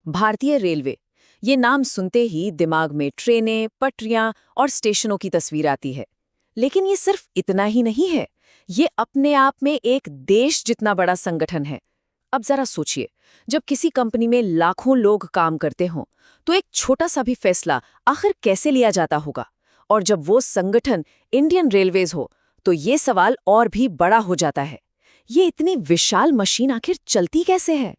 भारतीय रेलवे। ये नाम सुनते ही दिमाग में ट्रेनें, पटरियां और स्टेशनों की तस्वीर आती है। लेकिन ये सिर्फ इतना ही नहीं है। ये अपने आप में एक देश जितना बड़ा संगठन है। अब जरा सोचिए, जब किसी कंपनी में लाखों लोग काम करते हों, तो एक छोटा सा भी फैसला आखिर कैसे लिया जाता होगा? और जब वो संगठन इंडियन रेलवेज हो, तो ये सवाल और भी बड़ा हो जाता है। ये इतनी विशाल मशीन आखिर चलती कैसे है?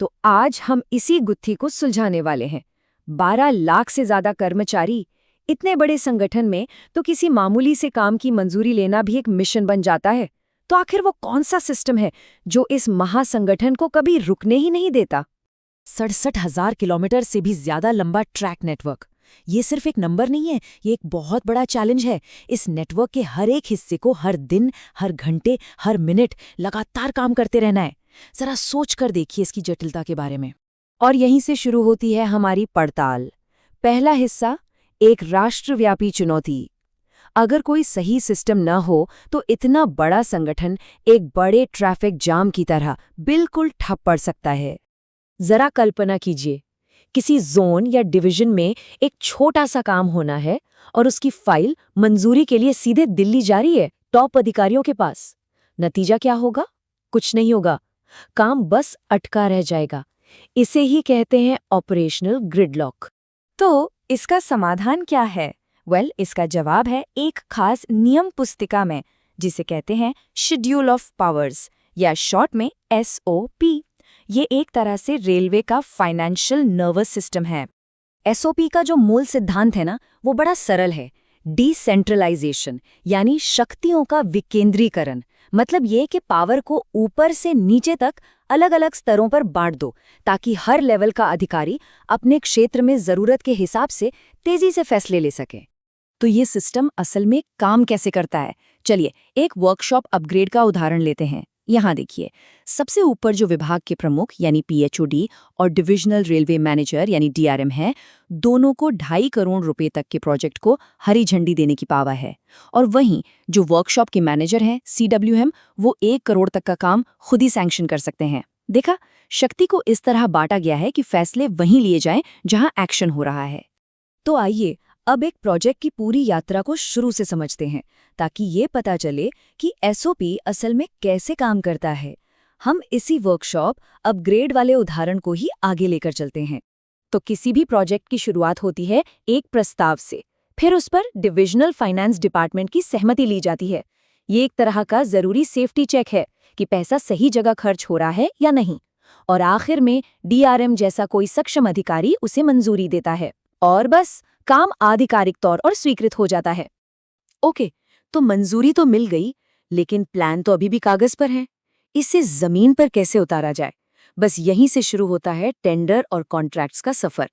तो आज हम इसी गुत्थी को सुलझाने वाले हैं। 12 लाख से ज्यादा कर्मचारी, इतने बड़े संगठन में तो किसी मामूली से काम की मंजूरी लेना भी एक मिशन बन जाता है। तो आखिर वो कौन सा सिस्टम है जो इस महासंगठन को कभी रुकने ही नहीं देता? 67,000 किलोमीटर से भी ज्यादा लंबा ट्रैक नेटवर्क। ये सिर्फ एक नंबर नहीं है, ये एक बहुत बड़ा चैलेंज है। इस नेटवर्क के हर एक हिस्से को हर दिन, हर घंटे, हर मिनट लगातार काम करते रहना है। जरा सोच कर देखिए इसकी जटिलता के बारे में। और यहीं से शुरू होती है हमारी पड़ताल। पहला हिस्सा, एक राष्ट्रव्यापी चुनौती। अगर कोई सही सिस्टम न हो तो इतना बड़ा संगठन एक बड़े ट्रैफिक जाम की तरह बिल्कुल ठप पड़ सकता है। जरा कल्पना कीजिए, किसी जोन या डिवीजन में एक छोटा सा काम होना है और उसकी फाइल मंजूरी के लिए सीधे दिल्ली जा रही है, टॉप अधिकारियों के पास। नतीजा क्या होगा? कुछ नहीं होगा, काम बस अटका रह जाएगा। इसे ही कहते हैं ऑपरेशनल ग्रिडलॉक। तो इसका समाधान क्या है? इसका जवाब है एक खास नियम पुस्तिका में, जिसे कहते हैं शेड्यूल ऑफ पावर्स या शॉर्ट में SOP। ये एक तरह से रेलवे का फाइनेंशियल नर्वस सिस्टम है। SOP का जो मूल सिद्धांत है ना, वो बड़ा सरल है। डिसेंट्रलाइजेशन यानी शक्तियों का विकेंद्रीकरण। मतलब ये कि पावर को ऊपर से नीचे तक अलग अलग स्तरों पर बांट दो, ताकि हर लेवल का अधिकारी अपने क्षेत्र में जरूरत के हिसाब से तेजी से फैसले ले सके। तो ये सिस्टम असल में काम कैसे करता है? चलिए एक वर्कशॉप अपग्रेड का उदाहरण लेते हैं। यहाँ देखिए, सबसे ऊपर जो विभाग के प्रमुख यानी PHOD और डिविजनल रेलवे मैनेजर यानी DRM है, दोनों को 2.5 करोड़ रुपए तक के प्रोजेक्ट को हरी झंडी देने की पावर है। और वहीं जो वर्कशॉप के मैनेजर हैं CWM, वो 1 करोड़ तक का काम खुद ही सैंक्शन कर सकते हैं। देखा, शक्ति को इस तरह बांटा गया है कि फैसले वहीं लिए जाएं जहां एक्शन हो रहा है। तो आइए अब एक प्रोजेक्ट की पूरी यात्रा को शुरू से समझते हैं, ताकि ये पता चले कि SOP असल में कैसे काम करता है। हम इसी वर्कशॉप अपग्रेड वाले उदाहरण को ही आगे लेकर चलते हैं। तो किसी भी प्रोजेक्ट की शुरुआत होती है एक प्रस्ताव से, फिर उस पर डिविजनल फाइनेंस डिपार्टमेंट की सहमति ली जाती है। ये एक तरह का जरूरी सेफ्टी चेक है कि पैसा सही जगह खर्च हो रहा है या नहीं। और आखिर में DRM जैसा कोई सक्षम अधिकारी उसे मंजूरी देता है, और बस काम आधिकारिक तौर और स्वीकृत हो जाता है। ओके, तो मंजूरी तो मिल गई, लेकिन प्लान तो अभी भी कागज पर है। इसे जमीन पर कैसे उतारा जाए? बस यहीं से शुरू होता है टेंडर और कॉन्ट्रैक्ट्स का सफर।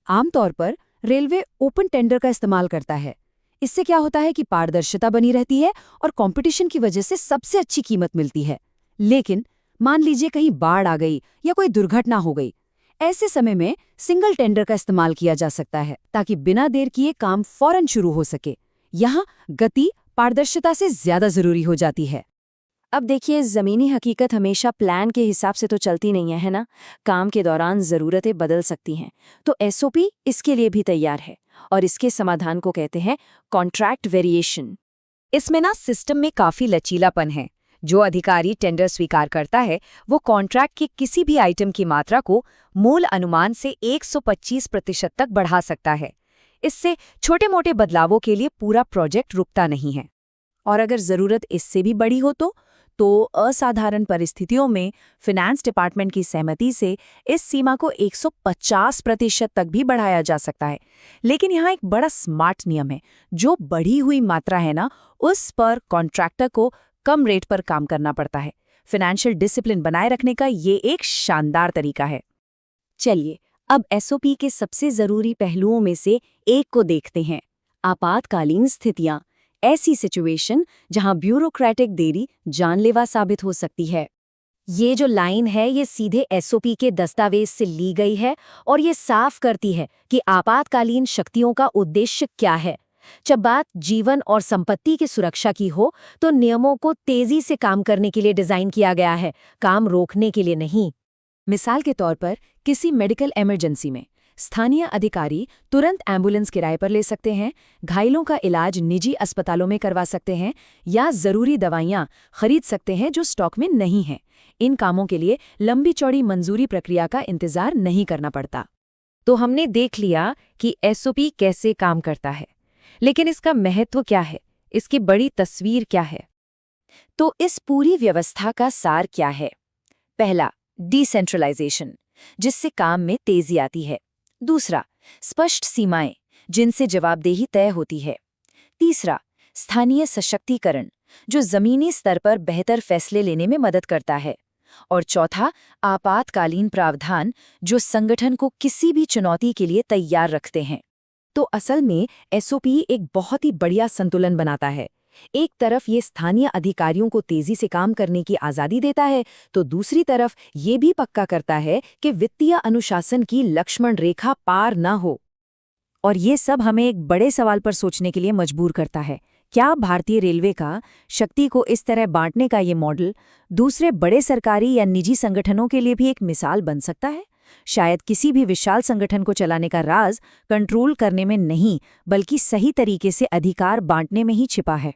आमतौर पर रेलवे ओपन टेंडर का इस्तेमाल करता है। इससे क्या होता है कि पारदर्शिता बनी रहती है और कंपटीशन की वजह से सबसे अच्छी कीमत मिलती है। लेकिन मान लीजिए कहीं बाढ़ आ गई या कोई दुर्घटना हो गई, ऐसे समय में सिंगल टेंडर का इस्तेमाल किया जा सकता है, ताकि बिना देर किए काम फौरन शुरू हो सके। यहाँ गति पारदर्शिता से ज्यादा जरूरी हो जाती है। अब देखिए, जमीनी हकीकत हमेशा प्लान के हिसाब से तो चलती नहीं है ना। काम के दौरान जरूरतें बदल सकती हैं। तो SOP इसके लिए भी तैयार है, और इसके समाधान को कहते हैं कॉन्ट्रैक्ट वेरिएशन। इसमें ना सिस्टम में काफी लचीलापन है। जो अधिकारी टेंडर स्वीकार करता है, वो कॉन्ट्रैक्ट के किसी भी आइटम की मात्रा को मूल अनुमान से 125% तक बढ़ा सकता है। इससे छोटे मोटे बदलावों के लिए पूरा प्रोजेक्ट रुकता नहीं है। और अगर जरूरत इससे भी बड़ी हो तो असाधारण परिस्थितियों में फिनेंस डिपार्टमेंट की सहमति से इस सीमा को 150% तक भी बढ़ाया जा सकता है। लेकिन यहाँ एक बड़ा स्मार्ट नियम है। जो बढ़ी हुई मात्रा है ना, उस पर कॉन्ट्रैक्टर को कम रेट पर काम करना पड़ता है। फाइनेंशियल डिसिप्लिन बनाए रखने का ये एक शानदार तरीका है। चलिए अब SOP के सबसे जरूरी पहलुओं में से एक को देखते हैं, आपातकालीन स्थितियां। ऐसी सिचुएशन जहां ब्यूरोक्रेटिक देरी जानलेवा साबित हो सकती है। ये जो लाइन है, ये सीधे SOP के दस्तावेज से ली गई है, और ये साफ करती है कि आपातकालीन शक्तियों का उद्देश्य क्या है। जब बात जीवन और संपत्ति की सुरक्षा की हो, तो नियमों को तेजी से काम करने के लिए डिजाइन किया गया है, काम रोकने के लिए नहीं। मिसाल के तौर पर किसी मेडिकल इमरजेंसी में स्थानीय अधिकारी तुरंत एम्बुलेंस किराए पर ले सकते हैं, घायलों का इलाज निजी अस्पतालों में करवा सकते हैं या ज़रूरी दवाइयाँ खरीद सकते हैं जो स्टॉक में नहीं हैं। इन कामों के लिए लंबी चौड़ी मंजूरी प्रक्रिया का इंतजार नहीं करना पड़ता। तो हमने देख लिया कि एसओपी कैसे काम करता है, लेकिन इसका महत्व क्या है, इसकी बड़ी तस्वीर क्या है? तो इस पूरी व्यवस्था का सार क्या है? पहला, डिसेंट्रलाइजेशन, जिससे काम में तेजी आती है। दूसरा, स्पष्ट सीमाएं, जिनसे जवाबदेही तय होती है। तीसरा, स्थानीय सशक्तिकरण, जो जमीनी स्तर पर बेहतर फैसले लेने में मदद करता है। और चौथा, आपातकालीन प्रावधान, जो संगठन को किसी भी चुनौती के लिए तैयार रखते हैं। तो असल में एसओपी एक बहुत ही बढ़िया संतुलन बनाता है। एक तरफ ये स्थानीय अधिकारियों को तेजी से काम करने की आज़ादी देता है, तो दूसरी तरफ ये भी पक्का करता है कि वित्तीय अनुशासन की लक्ष्मण रेखा पार न हो। और ये सब हमें एक बड़े सवाल पर सोचने के लिए मजबूर करता है। क्या भारतीय रेलवे का शक्ति को इस तरह बांटने का ये मॉडल दूसरे बड़े सरकारी या निजी संगठनों के लिए भी एक मिसाल बन सकता है? शायद किसी भी विशाल संगठन को चलाने का राज कंट्रोल करने में नहीं, बल्कि सही तरीके से अधिकार बांटने में ही छिपा है।